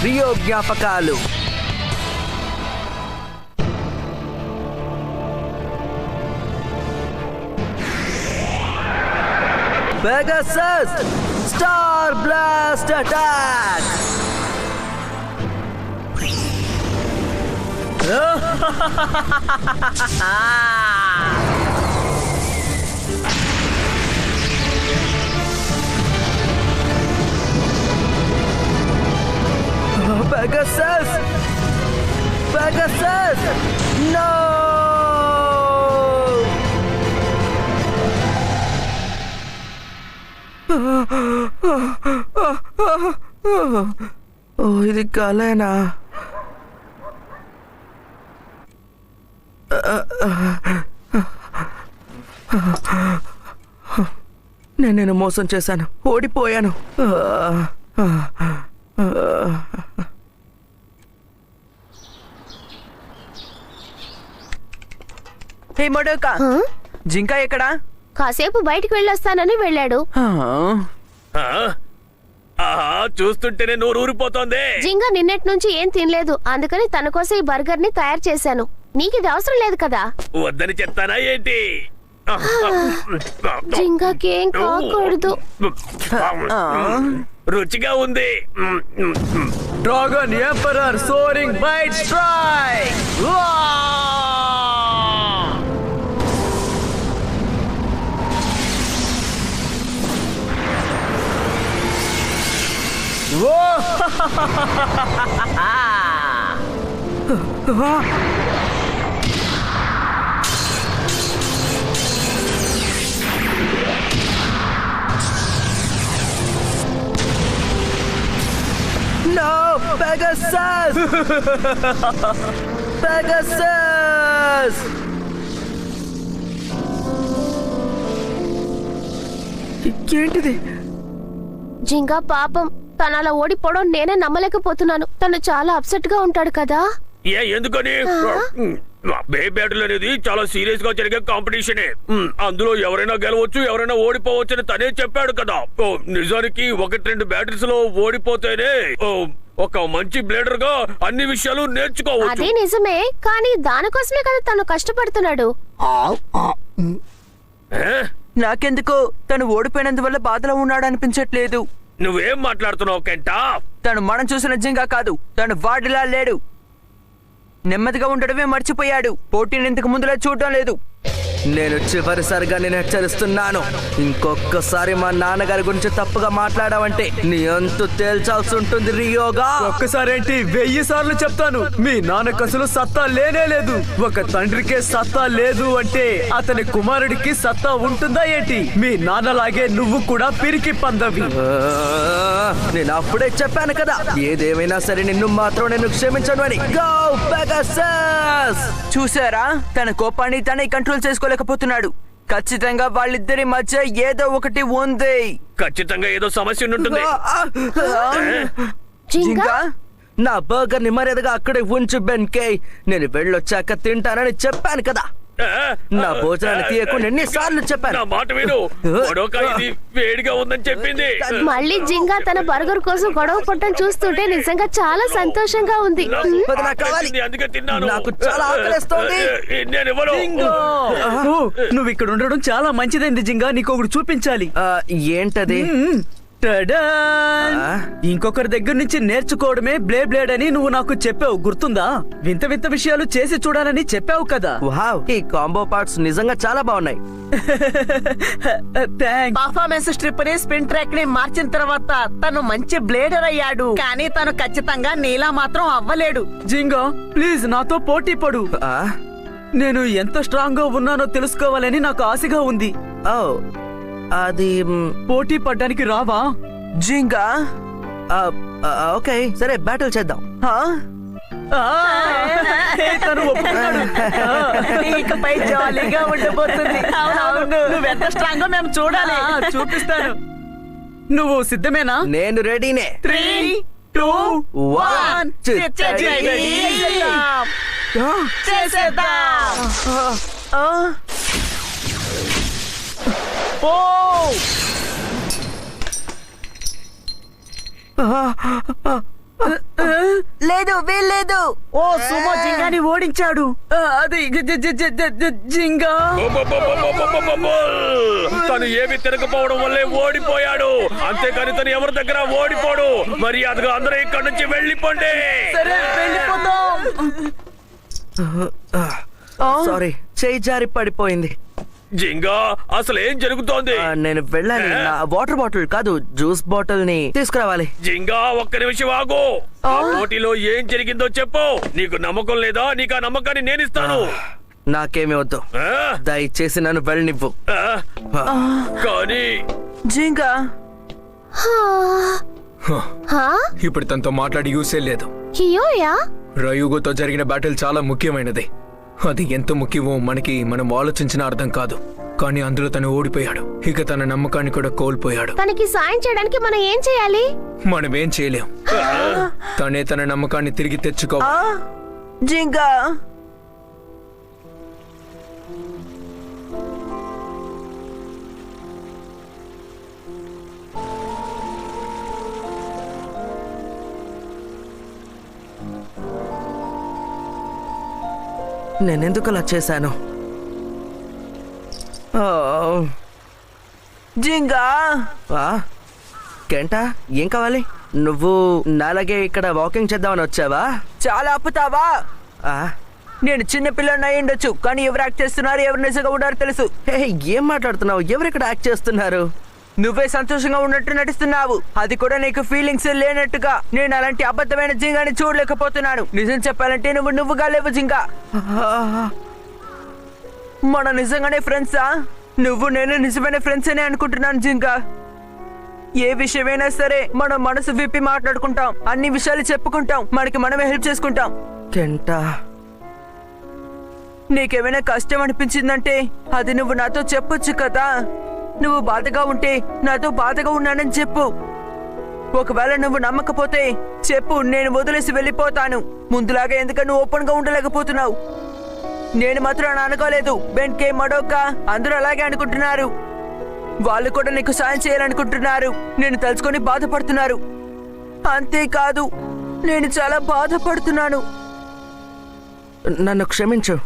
Rio జ్ఞాపకాలు. Pegasus star blast attack. Pegasus! Pegasus! No! ఓ ఇది కలేనా? నేను మోసం చేశాను, ఓడిపోయాను. హే మోడోకా, జింకా ఎక్కడా? కాసేపు బయటికి వెళ్ళొస్తానని వెళ్ళాడు. చూస్తుంటేనే నోరు ఊరిపోతోంది. జింగా నిన్నటి నుంచి ఏం తినలేదు, అందుకని తన కోసం ఈ బర్గర్ ని తయారు చేశాను. నీకు ఇది అవసరం లేదు కదా? వద్దని చెప్తానా ఏంటి? జింగాకి ఏం కాకూడదు. రుచిగా ఉంది. Dragon emperor soaring bite strike. No, Pegasus! Pegasus! ఏంటిది? జింగా పాపం, తన అలా ఓడిపోవడం నేనే నమ్మలేకపోతున్నాను. తను చాలా అప్సెట్ గా ఉంటాడు కదా. ఎందుకని? బేబ్యాటిల్ అనేది చాలా సీరియస్ గా జరిగే కాంపిటీషనే. అందులో ఎవరైనా గెలవచ్చు, ఎవరైనా ఓడిపోవచ్చు అని తనే చెప్పాడు కదా. నిజానికి 1-2 బ్యాటిల్స్ లో ఓడిపోతేనే ఒక మంచి బ్లేడర్ గా అన్ని విషయాలు నేర్చుకోవచ్చు. అదే నిజమే, కానీ దానికోసమే కదా తను కష్టపడుతున్నాడు. నాకెందుకో తను ఓడిపోయినందువల్ల బాధలో ఉన్నాడు అనిపించట్లేదు. నువ్వేం మాట్లాడుతున్నావు కెంటా? తను మనం చూసిన జింగా కాదు, తను వాడిలా లేడు. నెమ్మదిగా ఉండడమే మర్చిపోయాడు. పోటీని ఇంతకు ముందులా చూడటం లేదు. నేను చివరిసారిగా నేను హెచ్చరిస్తున్నాను, ఇంకొకసారి మా నాన్నగారి గురించి తప్పుగా మాట్లాడావంటే నీ అంతు తేల్చాల్సి ఉంటుంది రియోగా. ఒక్కసారి ఏంటి, 1000 సార్లు చెప్తాను. మీ నాన్నకు అసలు సత్తా లేనే లేదు. ఒక తండ్రికే సత్తా లేదు అంటే అతని కుమారుడికి సత్తా ఉంటుందా ఏంటి? మీ నాన్నలాగే నువ్వు కూడా పిరికి పందవి. నేను అప్పుడే చెప్పాను కదా, ఏదేమైనా సరే నిన్ను మాత్రం నేను క్షమించను అని. Go Pegasus! చూసారా, తన కోపాన్ని తనే కంట్రోల్ చేసుకోలేకపోతున్నాడు. ఖచ్చితంగా వాళ్ళిద్దరి మధ్య ఏదో ఒకటి ఉంది. ఖచ్చితంగా ఏదో సమస్య ఉంటుంది. జింగా, నా బర్గర్ ని మర్యాదగా అక్కడే ఉంచు బెన్కే. నేను వెళ్ళొచ్చాక తింటానని చెప్పాను కదా. నా భోజనాన్ని తీయకుండా ఎన్నిసార్లు చెప్పాను. నా మాట విను. ఇది వేడిగా ఉందని చెప్పింది. మళ్ళీ జింగా తన బర్గర్ కోసం గొడవ పట్టడం చూస్తుంటే నిజంగా చాలా సంతోషంగా ఉంది. అందుకే తిన్నాను. నాకు చాలా ఆకలిస్తోంది. నేను ఇవ్వను. నువ్వు ఇక్కడ ఉండడం చాలా మంచిదైంది జింగా. నీకు ఒకటి చూపించాలి. ఏంటది? ఇంకొకరి దగ్గర నుంచి నేర్చుకోవడమే బ్లేడ్ అని నువ్వు నాకు చెప్పావు, గుర్తుందా? వింత వింత విషయాలు చేసి చూడాలని చెప్పావు కదా. వావ్, ఈ కాంబో పార్ట్స్ నిజంగా చాలా బాగున్నాయి. పర్ఫార్మెన్స్ స్ట్రిప్ ని స్పిన్ ట్రాక్ ని మార్చిన తర్వాత తను మంచి బ్లేడర్ అయ్యాడు, కానీ తను ఖచ్చితంగా నీలా మాత్రం అవ్వలేడు. జింగా ప్లీజ్ నాతో పోటీ పడు. నేను ఎంత స్ట్రాంగ్ గా ఉన్నానో తెలుసుకోవాలని నాకు ఆశగా ఉంది. అది పోటీ పడ్డానికి రావా? జింగా ఓకే సరే, బ్యాటిల్ చేద్దాం. తను ఒప్పుకున్నాడు. ఇకపై జాలీగా ఉండబోతుంది. నువ్వెంత స్ట్రాంగ్ మేము చూడాలి. చూపిస్తాను. నువ్వు సిద్ధమేనా? నేను రెడీనే. 3, 2, 1 చేసేద్దాం. లేదు వీల్లేదు. ఓ సుమో జింగాని ఓడించాడు. అది జింగా. తను ఏమి తిరగపోవడం వల్లే ఓడిపోయాడు. అంతేకాని తను ఎవరి దగ్గర ఓడిపోడు. మర్యాదగా అందరూ ఇక్కడి నుంచి వెళ్ళిపోండి. సరే వెళ్ళిపోదాం. సారీ, చేయి జారి పడిపోయింది. జింగా అసలు ఏం జరుగుతోంది? నేను వెళ్ళాలి. నా వాటర్ బాటిల్ కాదు, జ్యూస్ బాటిల్ ని తీసుకురావాలి. జింగా ఒక్క నిమిషం ఆగు. ఆ పోటీలో ఏం జరిగిందో చెప్పు. నీకు నమ్మకం లేదా? నీకు ఆ నమ్మకాన్ని నేను ఇస్తాను. నాకేమీ వద్దు, ఆ? దయచేసి నన్ను వెళ్ళనివ్వు. ఆ? కానీ జింగా ఇప్పుడు తనతో మాట్లాడి యూసే లేదు. కియోయా రయూగోతో జరిగిన బ్యాటిల్ చాలా ముఖ్యమైనది. అది ఎంత ముఖ్యమో మనం ఆలోచించిన అర్థం కాదు. కానీ అందులో తను ఓడిపోయాడు. ఇక తన నమ్మకాన్ని కూడా కోల్పోయాడు. తనకి సాయం చేయడానికి మనం ఏం చేయాలి? మనమేం చేయలేం. తనే తన నమ్మకాన్ని తిరిగి తెచ్చుకో. జింగా నేనెందుకు అలా చేశాను? జింగా కెంటా, ఏం కావాలి? నువ్వు నాలాగే ఇక్కడ వాకింగ్ చేద్దామని వచ్చావా? చాలా ఆపుతావా? నేను చిన్న పిల్లని అయి ఉండొచ్చు, కానీ ఎవరు యాక్ట్ చేస్తున్నారు, ఎవరు నిజంగా ఉన్నారో తెలుసు. ఏం మాట్లాడుతున్నావు? ఎవరు ఇక్కడ యాక్ట్ చేస్తున్నారు? నువ్వే సంతోషంగా ఉన్నట్టు నటిస్తున్నావు, అది కూడా నీకు ఫీలింగ్స్ లేనట్టుగా. నేను అలాంటి అబద్ధమైన జింగాని చూడలేకపోతున్నాను. నిజం చెప్పాలంటే నువ్వుగా లేవు జింగా. మన నిజంగానే ఫ్రెండ్సా? నువ్వు నేను నిజమైన ఫ్రెండ్స్ అనే అనుకుంటున్నాను జింగా. ఏ విషయమైనా సరే మనం మనసు విప్పి మాట్లాడుకుంటాం, అన్ని విషయాలు చెప్పుకుంటాం, మనకి మనమే హెల్ప్ చేసుకుంటాం. కెంటా, నీకేమైనా కష్టం అనిపించిందంటే అది నువ్వు నాతో చెప్పొచ్చు కదా. నువ్వు బాధగా ఉంటే నాతో బాధగా ఉన్నానని చెప్పు. ఒకవేళ నువ్వు నమ్మకపోతే చెప్పు, నేను వదిలేసి వెళ్ళిపోతాను. ముందులాగా ఎందుకని నువ్వు ఓపెన్ గా ఉండలేకపోతున్నావు? నేను మాత్రం అలా అనుకోలేదు. బెన్కే, మడోకా అందరూ అలాగే అనుకుంటున్నారు. వాళ్ళు కూడా నీకు సాయం చేయాలనుకుంటున్నారు. నేను తలుచుకొని బాధపడుతున్నారు. అంతేకాదు, నేను చాలా బాధపడుతున్నాను. నన్ను క్షమించు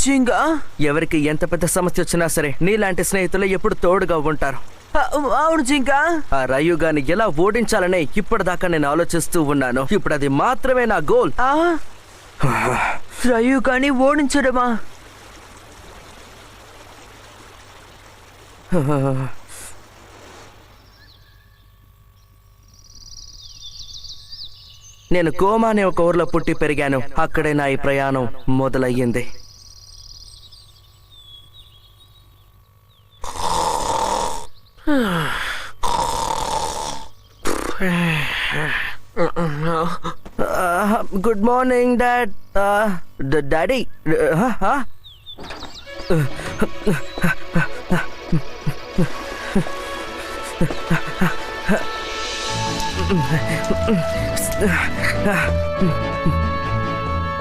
జింగా. ఎవరికి ఎంత పెద్ద సమస్య వచ్చినా సరే నీలాంటి స్నేహితులు ఎప్పుడు తోడుగా ఉంటారు. అవును జింగా. ఆ రయుగాని ఎలా ఓడించాలనే ఇప్పటిదాకా నేను ఆలోచిస్తూ ఉన్నాను. ఇప్పుడు అది మాత్రమే నా గోల్. రయుగాని ఓడించడమా? నేను గోమా అనే ఒక ఊర్లో పుట్టి పెరిగాను. అక్కడే నా ఈ ప్రయాణం మొదలయ్యింది. Good morning dad. Daddy,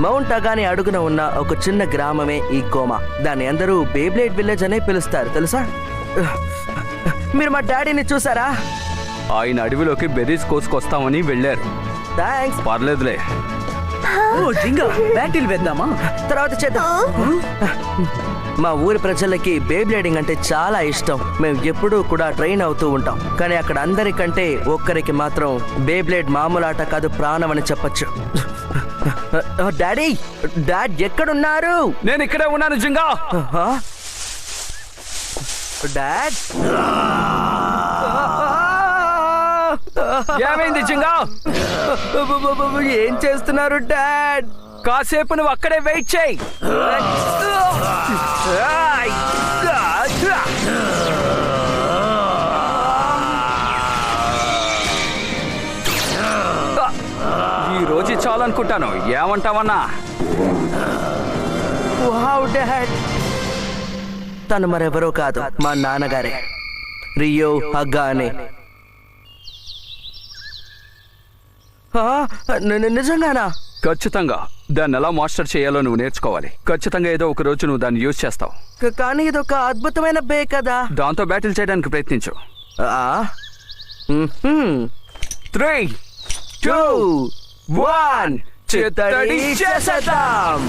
mount అగాని అడుగున ఉన్న ఒక చిన్న గ్రామమే ఈ గోమా. దాన్ని అందరూ బేబ్లేడ్ విలేజ్ అనే పిలుస్తారు, తెలుసా? మీరు మా డాడీని చూసారా? ఆయన అడవిలోకి బెర్రీస్ కోసుకొస్తామని వెళ్ళారు. థ్యాంక్స్. పర్లేదులే. ఓ జింగా, బ్యాటిల్ వేద్దామా? తర్వాత చేద్దాం. మా ఊరి ప్రజలకి బేబ్లేడింగ్ అంటే చాలా ఇష్టం. మేము ఎప్పుడూ కూడా ట్రైన్ అవుతూ ఉంటాం. కానీ అక్కడ అందరికంటే ఒక్కరికి మాత్రం బేబ్లేడ్ మామూలు ఆట కాదు, ప్రాణం అని చెప్పచ్చు. డాడీ, డాడ్ ఎక్కడున్నారు? నేను ఇక్కడే ఉన్నాను జింగా. డాడ్, ఏమైంది జింగా? ఏం చేస్తున్నారు డాడ్? కాసేపు నువ్వు అక్కడే వెయిట్ చేయి. ఈ రోజు చాలనుకుంటాను. ఏమంటావన్నా? వావ్ డాడ్, తను మరెవరో కాదు, మా నాన్నగారే, రియో అగానే. నిజంగానా? ఖచ్చితంగా. దాన్ని ఎలా మాస్టర్ చేయాలో నువ్వు నేర్చుకోవాలి. ఖచ్చితంగా ఏదో ఒక రోజు నువ్వు దాన్ని యూజ్ చేస్తావు. కానీ ఇదొక అద్భుతమైన బే కదా. దాంతో బ్యాటిల్ చేయడానికి ప్రయత్నించు. 3, 2 1 చిత్తడి చేసేద్దాం.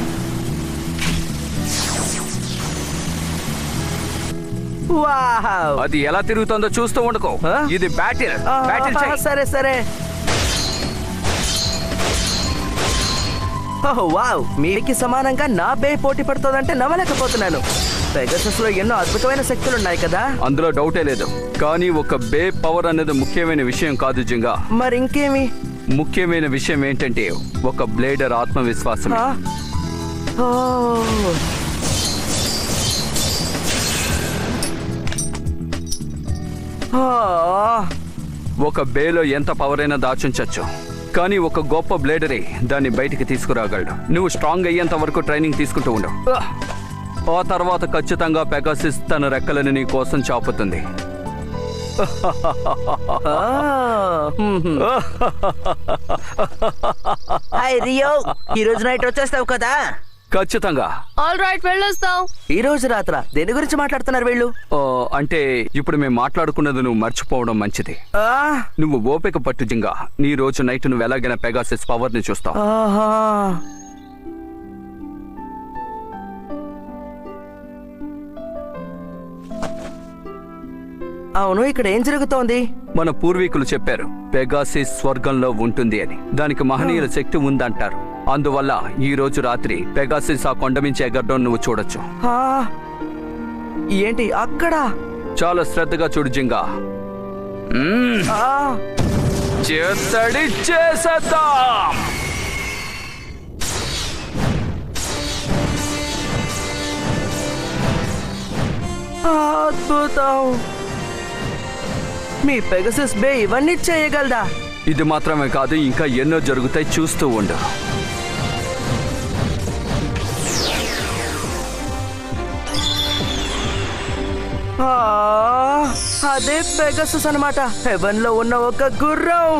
వావ్! అది ఎలా తిరుగుతుందో చూస్తూ ఉండకో. ఆ? ఇది బ్యాటిల్ చెయ్. సరే సరే. ఓహ్ వావ్! మీకు సమానంగా నా బే పోటీ పడుతుందంటే నమ్మలేకపోతున్నాను. పెగాసస్ లో ఎన్నో అద్భుతమైన శక్తులు ఉన్నాయి కదా. అందులో డౌటే లేదు. కానీ ఒక బే పవర్ అనేది ముఖ్యమైన విషయం కాదు జింగా. మరి ఇంకేమి? ముఖ్యమైన విషయం ఏంటంటే ఒక బ్లేడర్ ఆత్మవిశ్వాసం. ఆ? ఓ! ఆ! ఒక బేలో ఎంత పవర్ అయినా దాచుంచచ్చు, కానీ ఒక గొప్ప బ్లేడరే దాన్ని బయటికి తీసుకురాగలడు. నువ్వు స్ట్రాంగ్ అయ్యేంత వరకు ట్రైనింగ్ తీసుకుంటూ ఉండు. ఆ తర్వాత ఖచ్చితంగా పెగాసిస్ తన రెక్కలను నీ కోసం చాపుతుంది. హాయ్ రియో, ఈ రోజు నైట్ వచ్చేస్తావు కదా? ఖచ్చితంగా. ఆల్ రైట్, వెళ్ళొస్తాం. ఈ రోజు రాత్ర దేని గురించి మాట్లాడుతున్నారు వీళ్ళు? అంటే ఇప్పుడు మేము మాట్లాడుకున్నది నువ్వు మర్చిపోవడం మంచిది. ఆ? నువ్వు ఓపిక పట్టు జింగా. నీ రోజు నైట్ నువ్వు ఎలాగైనా పెగాసిస్ పవర్ ని చూస్తావు. ఆహా. అవును, ఇక్కడ ఏం జరుగుతోంది? మన పూర్వీకులు చెప్పారు పెగాసిస్ స్వర్గంలో ఉంటుంది అని. దానికి మహనీయుల శక్తి ఉందంటారు. అందువల్ల ఈ రోజు రాత్రి పెగాసిస్ ఆ కొండ మించి ఎగరడం నువ్వు చూడొచ్చు. ఆ, ఏంటి అక్కడ? చాలా శ్రద్ధగా చూడు జింగా. ఆ, చిత్తడి చేసేద్దాం. అద్భుతం! మీ పెగసస్ బే ఇవన్నీ చేయగలదా? ఇది మాత్రమే కాదు, ఇంకా ఎన్నో జరుగుతాయి, చూస్తూ ఉండు. ఆ, అదే పెగసస్ అన్నమాట. హెవెన్ లో ఉన్న ఒక గుర్రం.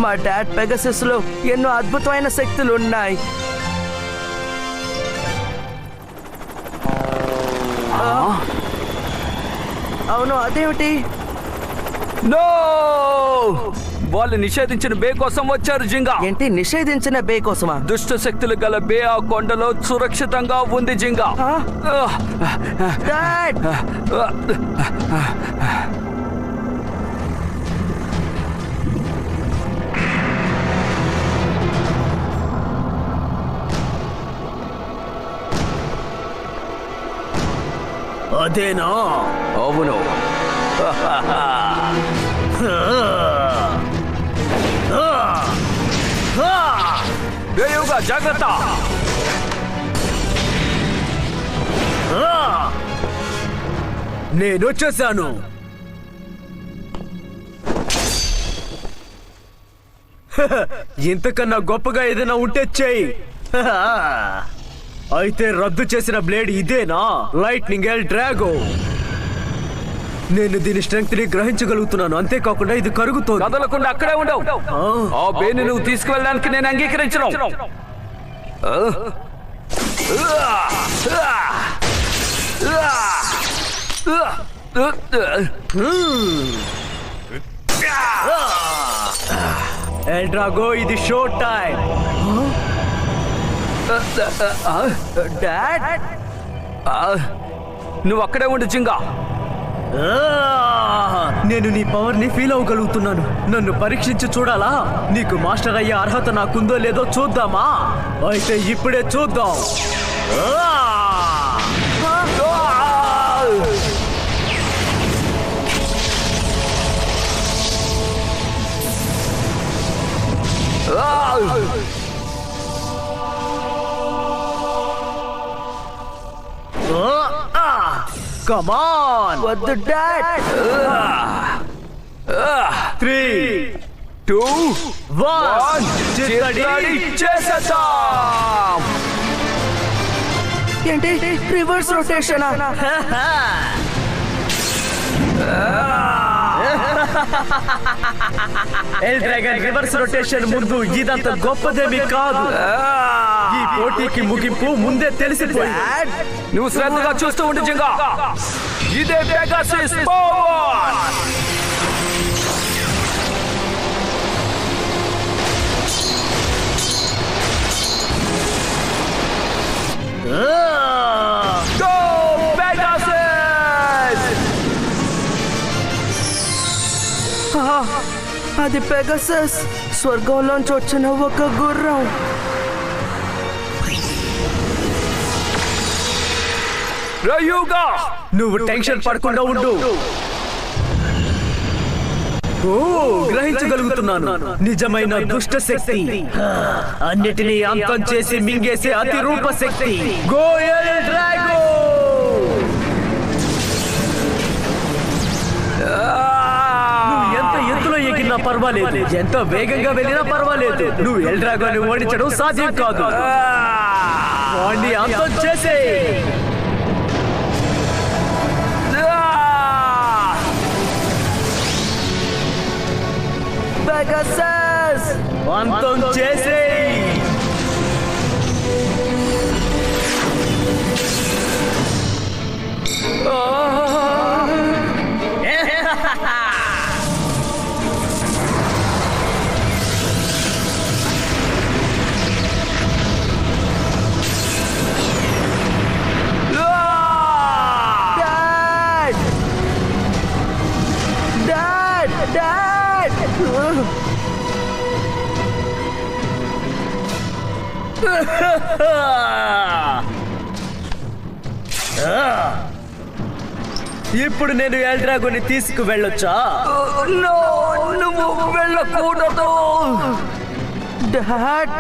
మా డాడ్ పెగసస్ లో ఎన్నో అద్భుతమైన శక్తులు ఉన్నాయి. అవును, అదేమిటి? నో! వాళ్ళు నిషేధించిన బే కోసం వచ్చారు జింగా. ఏంటి నిషేధించిన బే కోసమా? దుష్ట శక్తులు గల బే ఆ కొండలో సురక్షితంగా ఉంది జింగా. ఆ? డాడ్! అదేనా? అవును. బేయుగా జాగ్రత్త. నేను వచ్చేసాను. ఇంతకన్నా గొప్పగా ఏదైనా ఉంటే చెయ్యి. అయితే రద్దు చేసిన బ్లేడ్ ఇదేనా? Lightning L Drago. నేను దీని స్ట్రెంగ్త్ ని గ్రహించగలుగుతున్నాను. అంతేకాకుండా ఇది కరుగుతోంది. కదలకుండా అక్కడే ఉండవు. ఆ బేని నువ్వు తీసుకువెళ్ళడానికి నేను అంగీకరించను. ఎల్ డ్రాగో, ఇది షో టైం. డాడ్! నువ్వు అక్కడే ఉండు జింగా. నేను నీ పవర్ ని ఫీల్ అవ్వగలుగుతున్నాను. నన్ను పరీక్షించి చూడాలా? నీకు మాస్టర్ అయ్యే అర్హత నాకుందో లేదో చూద్దామా? అయితే ఇప్పుడే చూద్దాం. Come on! వద్దు డాడ్! 3, 2, 1 చిత్తడి చేసేద్దాం. ఏంటి reverse rotation? L dragon reverse rotation ముందు ఇదంత గొప్పదేమీ కాదు. ఈ పోటీకి ముగింపు ముందే తెలిసిపోయింది. నువ్వు శ్రద్ధగా చూస్తూ ఉండు జింగా. ఇదే పెగాసిస్ పవర్. అది పెగసస్, స్వర్గంలోంచి వచ్చిన ఒక గుర్రం. రయూగా నువ్వు టెన్షన్ పడకుండా ఉండు. ఓ, గ్రహించగలుగుతున్నాను. నిజమైన దుష్ట శక్తి, అన్నిటినీ అంతం చేసి మింగేసే అతి రూప శక్తి గోయల్ డ్రాగో. నువ్వు ఎంత ఎత్తులో ఎగిరినా పర్వాలేదు, ఎంత వేగంగా వెళ్ళినా పర్వాలేదు, నువ్వు ఎల్ డ్రాగోని ఓడించడం సాధ్యం కాదు. వాణ్ణి అంతం చేసే. పెగసస్, అంతం చేసే. Dad, dad. ఇప్పుడు నేను ఎల్ డ్రాగోని తీసుకు వెళ్ళొచ్చా? నో, నువ్వు వెళ్ళకూడదు. డాడ్,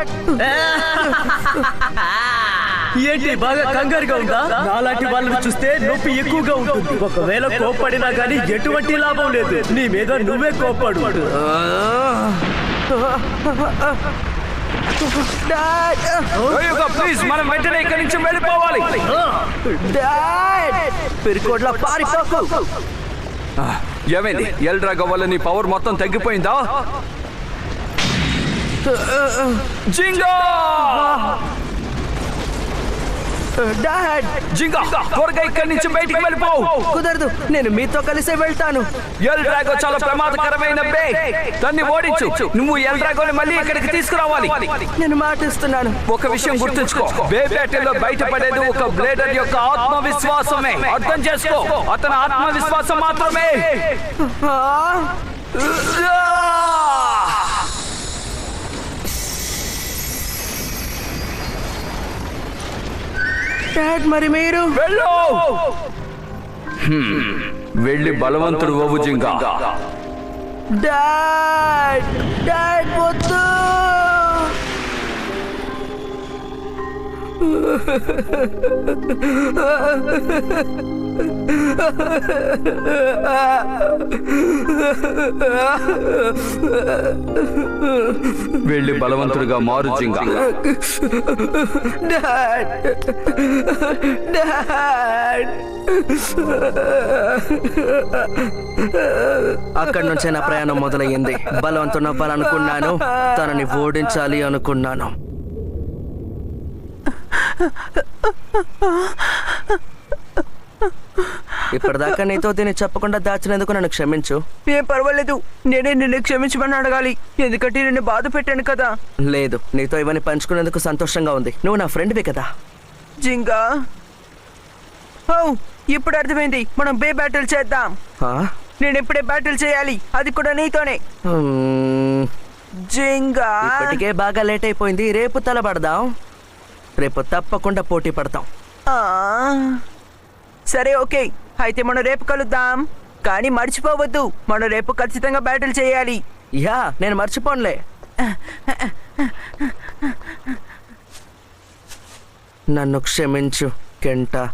ఏంటి బాగా కంగారుగా ఉందా? నాలాంటి వాళ్ళని చూస్తే నొప్పి ఎక్కువగా ఉంటుంది. ఒకవేళ కోప్పడినా గానీ ఎటువంటి లాభం లేదు. నీ మీద నువ్వే కోప్పడు. డాడ్, రయూగా ప్లీజ్, మనం వెంటనే ఇక్కడి నుంచి వెళ్ళిపోవాలి. డాడ్, పిరికోడ్లా పారిపోకు. ఏమైంది? ఎల్ డ్రాగో వల్ల నీ పవర్ మొత్తం తగ్గిపోయిందా? జింగా! డాడ్, జింగా, త్వరగా ఇక్కడి నుంచి బయటికి వెళ్ళిపో. కుదరదు, నేను మీతో కలిసే వెళ్తాను. ఎల్ డ్రాగో చాలా ప్రమాదకరమైన బే. దాన్ని ఓడించు. నువ్వు ఎల్ డ్రాగోని మళ్ళీ ఇక్కడికి తీసుకురావాలి. నేను మాటిస్తున్నాను. ఒక విషయం గుర్తుంచుకో, బే బ్యాటిల్ లో బయటపడేది ఒక బ్లేడర్ యొక్క ఆత్మవిశ్వాసమే. అర్థం చేసుకో, అతని ఆత్మవిశ్వాసం మాత్రమే. డాడ్, మరి మీరు? వెళ్ళు. వెళ్ళి బలవంతుడు ఓవు జింగా. డాడ్, డాడ్ వద్దు. వెళ్ళి బలవంతుడిగా మారు జింగా. Dad, dad. అక్కడి నుంచే నా ప్రయాణం మొదలయ్యింది. బలవంతుని అవ్వాలనుకున్నాను, తనని ఓడించాలి అనుకున్నాను. ఇప్పటిదాకా నీతో దీన్ని చెప్పకుండా దాచినందుకు నన్ను క్షమించు. ఏం పర్వాలేదు, నేనే నిన్ను క్షమించమని అడగాలి, ఎందుకంటే నిన్ను బాధ పెట్టాను కదా. లేదు, నీతో ఇవన్నీ పంచుకునేందుకు సంతోషంగా ఉంది. నువ్వు నా ఫ్రెండ్వి కదా. జింగా, ఇప్పుడు అర్థమైంది. మనం బే బ్యాటిల్ చేద్దాం. నేను ఇప్పుడే బ్యాటిల్ చేయాలి, అది కూడా నీతోనే. జింగా, ఇప్పటికే బాగా లేట్ అయిపోయింది. రేపు తలబడదాం. రేపు తప్పకుండా పోటీ పడతాం. సరే, ఓకే, అయితే మనం రేపు కలుద్దాం. కానీ మర్చిపోవద్దు, మనం రేపు ఖచ్చితంగా బ్యాటిల్ చేయాలి. యా, నేను మర్చిపోనులే. నన్ను క్షమించు కెంటా.